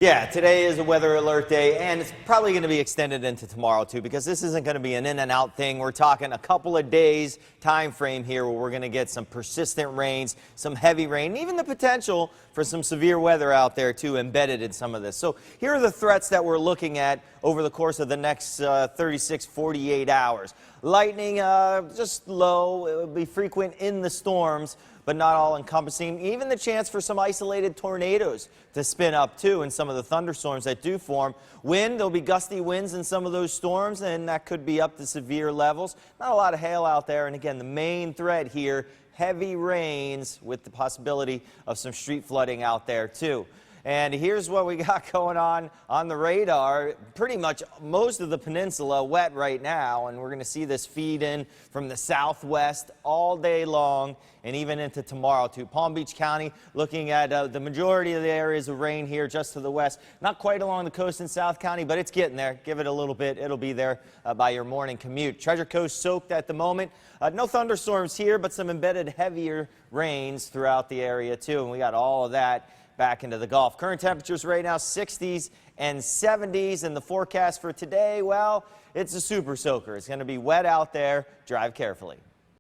Yeah, today is a weather alert day, and it's probably going to be extended into tomorrow too, because this isn't going to be an in and out thing. We're talking a couple of days time frame here where we're going to get some persistent rains, some heavy rain, and even the potential for some severe weather out there too embedded in some of this. So here are the threats that we're looking at over the course of the next 48 hours. Lightning, just low. It will be frequent in the storms, but not all encompassing. Even the chance for some isolated tornadoes to spin up too in some of the thunderstorms that do form. Wind, there'll be gusty winds in some of those storms, and that could be up to severe levels. Not a lot of hail out there, and again, the main threat here, heavy rains with the possibility of some street flooding out there too. And here's what we got going on the radar. Pretty much most of the peninsula wet right now, and we're going to see this feed in from the southwest all day long and even into tomorrow too. Palm Beach County looking at the majority of the areas of rain here just to the west. Not quite along the coast in South County, but it's getting there. Give it a little bit. It'll be there by your morning commute. Treasure Coast soaked at the moment. No thunderstorms here, but some embedded heavier rains throughout the area too, and we got all of that back into the Gulf. Current temperatures right now 60s and 70s, and the forecast for today, well, it's a super soaker. It's going to be wet out there. Drive carefully.